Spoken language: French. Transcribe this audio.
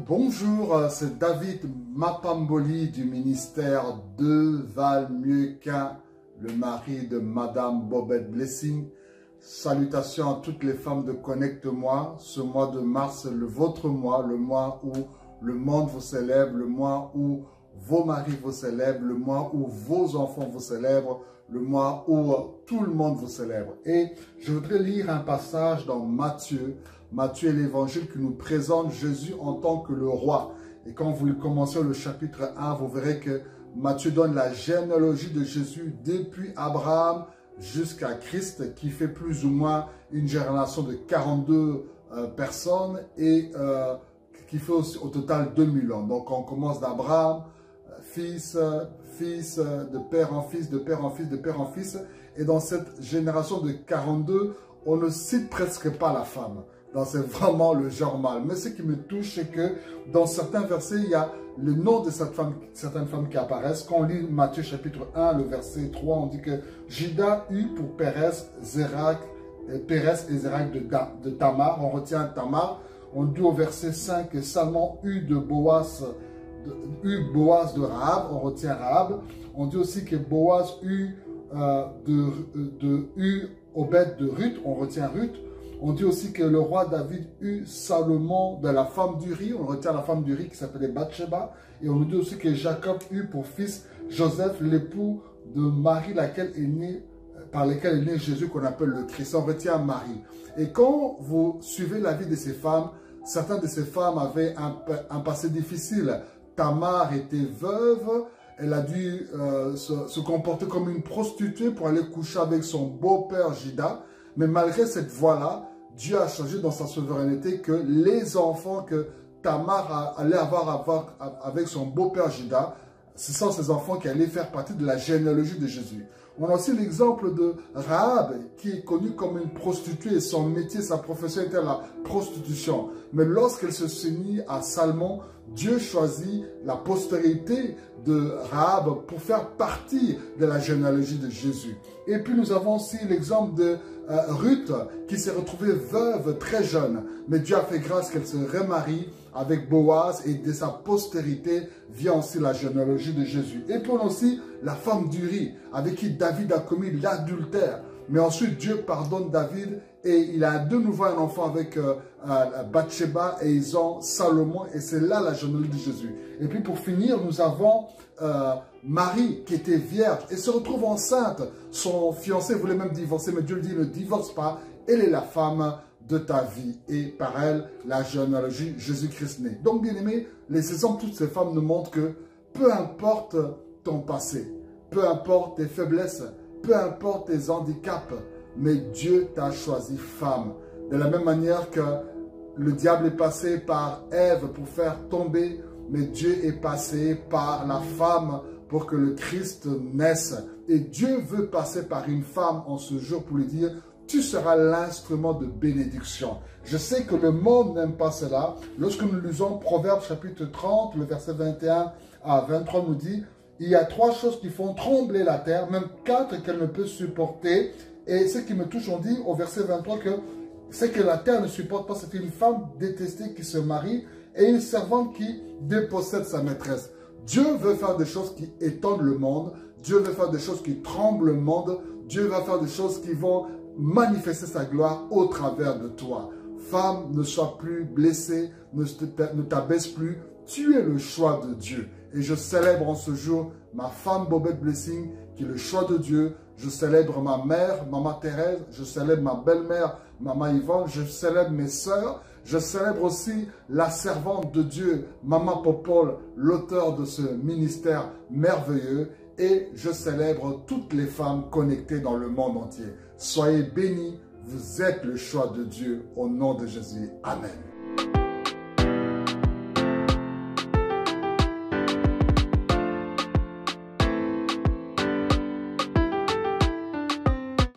Bonjour, c'est David Mapamboli du ministère de Valmieuquin, le mari de Madame Bobette Blessing. Salutations à toutes les femmes de Connecte-moi. Ce mois de mars, votre mois, le mois où le monde vous célèbre, le mois où vos maris vous célèbrent, le mois où vos enfants vous célèbrent, le mois où tout le monde vous célèbre. Et je voudrais lire un passage dans Matthieu. Matthieu est l'évangile qui nous présente Jésus en tant que le roi. Et quand vous commencez le chapitre 1, vous verrez que Matthieu donne la généalogie de Jésus depuis Abraham jusqu'à Christ, qui fait plus ou moins une génération de 42 personnes et qui fait aussi, au total 2000 ans. Donc on commence d'Abraham, fils, de père en fils, de père en fils, de père en fils. Et dans cette génération de 42, on ne cite presque pas la femme. Donc c'est vraiment le genre mâle. Mais ce qui me touche, c'est que dans certains versets, il y a le nom de certaines femmes qui apparaissent. Quand on lit Matthieu chapitre 1, le verset 3, on dit que Juda eut pour Pérez et Zérak de Tamar. On retient Tamar. On dit au verset 5 que Salmon eut Boaz de Rahab. On retient Rahab. On dit aussi que Boaz eut Obed de Ruth. On retient Ruth. On dit aussi que le roi David eut Salomon de la femme d'Uri. On retient la femme d'Uri qui s'appelait Bathsheba. Et on nous dit aussi que Jacob eut pour fils Joseph, l'époux de Marie, par laquelle est né Jésus, qu'on appelle le Christ. On retient Marie. Et quand vous suivez la vie de ces femmes, certaines de ces femmes avaient un passé difficile. Tamar était veuve. Elle a dû se comporter comme une prostituée pour aller coucher avec son beau-père Juda. Mais malgré cette voie-là, Dieu a changé dans sa souveraineté que les enfants que Tamar allait avoir avec son beau-père Juda, ce sont ces enfants qui allaient faire partie de la généalogie de Jésus. On a aussi l'exemple de Rahab, qui est connue comme une prostituée et son métier, sa profession était la prostitution. Mais lorsqu'elle se s'unit à Salmon, Dieu choisit la postérité de Rahab pour faire partie de la généalogie de Jésus. Et puis nous avons aussi l'exemple de Ruth, qui s'est retrouvée veuve très jeune. Mais Dieu a fait grâce qu'elle se remarie avec Boaz et de sa postérité vient aussi la généalogie de Jésus. Et puis on a aussi la femme d'Uri, avec qui David a commis l'adultère. Mais ensuite Dieu pardonne David et il a de nouveau un enfant avec Bathsheba et ils ont Salomon et c'est là la généalogie de Jésus. Et puis pour finir, nous avons Marie qui était vierge et se retrouve enceinte. Son fiancé voulait même divorcer, mais Dieu lui dit ne divorce pas, elle est la femme de ta vie. Et par elle, la généalogie Jésus-Christ né. Donc bien aimé, les exemples de toutes ces femmes nous montrent que peu importe ton passé, peu importe tes faiblesses, peu importe tes handicaps, mais Dieu t'a choisi femme. De la même manière que le diable est passé par Ève pour faire tomber, mais Dieu est passé par la femme pour que le Christ naisse. Et Dieu veut passer par une femme en ce jour pour lui dire, tu seras l'instrument de bénédiction. Je sais que le monde n'aime pas cela. Lorsque nous lisons Proverbes chapitre 30, le verset 21 à 23 nous dit, il y a 3 choses qui font trembler la terre, même 4 qu'elle ne peut supporter. Et ce qui me touche, on dit au verset 23 que ce que la terre ne supporte pas, c'est une femme détestée qui se marie et une servante qui dépossède sa maîtresse. Dieu veut faire des choses qui étonnent le monde. Dieu veut faire des choses qui tremblent le monde. Dieu va faire des choses qui vont manifester sa gloire au travers de toi. Femme, ne sois plus blessée, ne t'abaisse plus. Tu es le choix de Dieu. Et je célèbre en ce jour ma femme Bobette Blessing, qui est le choix de Dieu. Je célèbre ma mère, Maman Thérèse. Je célèbre ma belle-mère, Maman Yvonne. Je célèbre mes sœurs. Je célèbre aussi la servante de Dieu, Maman Popol, l'auteur de ce ministère merveilleux. Et je célèbre toutes les femmes connectées dans le monde entier. Soyez bénis, vous êtes le choix de Dieu au nom de Jésus. Amen.